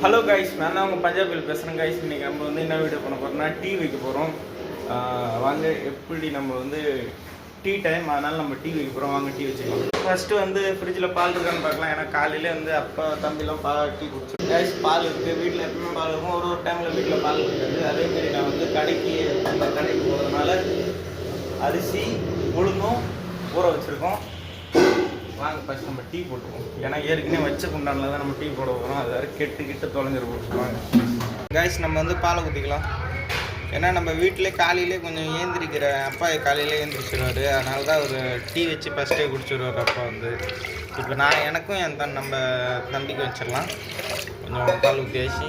Hello guys, நான் தான் உங்கள் பஞ்சாபில் பேசுகிறேன் கைஸ். இன்றைக்கி நம்ம வந்து என்ன வீடியோ பண்ண போகிறோம்னா டீ வைக்க போகிறோம். வாங்க, எப்படி நம்ம வந்து டீ டைம், அதனால் நம்ம டீ வைக்க போகிறோம். வாங்க டீ வச்சுக்கலாம். ஃபஸ்ட்டு வந்து ஃப்ரிட்ஜில் பால் இருக்கான்னு பார்க்கலாம். ஏன்னா காலையில் வந்து அப்பா தம்பிலாம் டீ குடிச்சிடும். கைஸ், பால் இருக்குது வீட்டில், எப்பவுமே பால் இருக்கும். ஒரு டைமில் வீட்டில் பால் இருக்காது. அதேமாரி நான் வந்து கடைக்கு போகிறதுனால அரிசி உளுந்தும் ஊற வச்சுருக்கோம். வாங்க ஃபஸ்ட் நம்ம டீ போட்டுருவோம். ஏன்னா ஏற்கனவே வச்ச குண்டானில் தான் நம்ம டீ போட போகிறோம். அது வேறு கெட்டு தொலைஞ்சிருப்போம். வாங்க கைஸ், நம்ம வந்து பாலை ஊற்றிக்கலாம். ஏன்னா நம்ம வீட்டிலே காலையிலே கொஞ்சம் ஏந்திரிக்கிற அப்பா காலையிலே ஏந்திரிச்சிடுவார். அதனால தான் ஒரு டீ வச்சு ஃபஸ்ட்டே குடிச்சிடுவார் அப்பா வந்து. இப்போ நான் எனக்கும் நம்ம தம்பிக்கு வச்சிடலாம். கொஞ்சம் பால் ஊற்றி வச்சு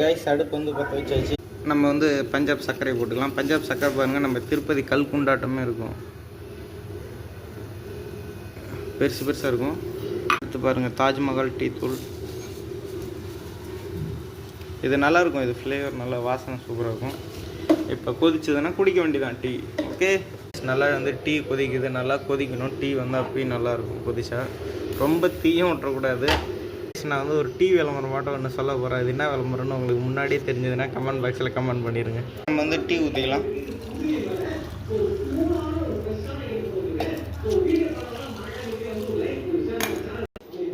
கைஸ் அடுப்பு வந்து பற்ற வச்சாச்சு. நம்ம வந்து பஞ்சாப் சர்க்கரை போட்டுக்கலாம். பஞ்சாப் சர்க்கரை பாருங்கள், நம்ம திருப்பதி கல் குண்டாட்டமே இருக்கும், பெருசாக இருக்கும். அடுத்து பாருங்கள் தாஜ்மஹால் டீ தூள். இது நல்லாயிருக்கும், இது ஃப்ளேவர் நல்லா வாசனை சூப்பராக இருக்கும். இப்போ கொதிச்சதுன்னா குடிக்க வேண்டியதான் டீ. ஓகே, நல்லா வந்து டீ கொதிக்குது, நல்லா கொதிக்கணும். டீ வந்து அப்பயும் நல்லாயிருக்கும் கொதிச்சா. ரொம்ப தீயும் விட்டுறக்கூடாது. நான் வந்து ஒரு டீ விளம்பரம் மட்டும் ஒன்று சொல்ல போகிறேன். இது என்ன விளம்பரம்னு உங்களுக்கு முன்னாடியே தெரிஞ்சதுன்னா கமெண்ட் பாக்ஸில் கமெண்ட் பண்ணிடுங்க. நம்ம வந்து டீ ஊற்றிக்கலாம்.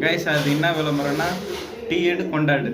கைஸ், அது என்ன விளம்பரம்னா டீ எடு கொண்டாடு.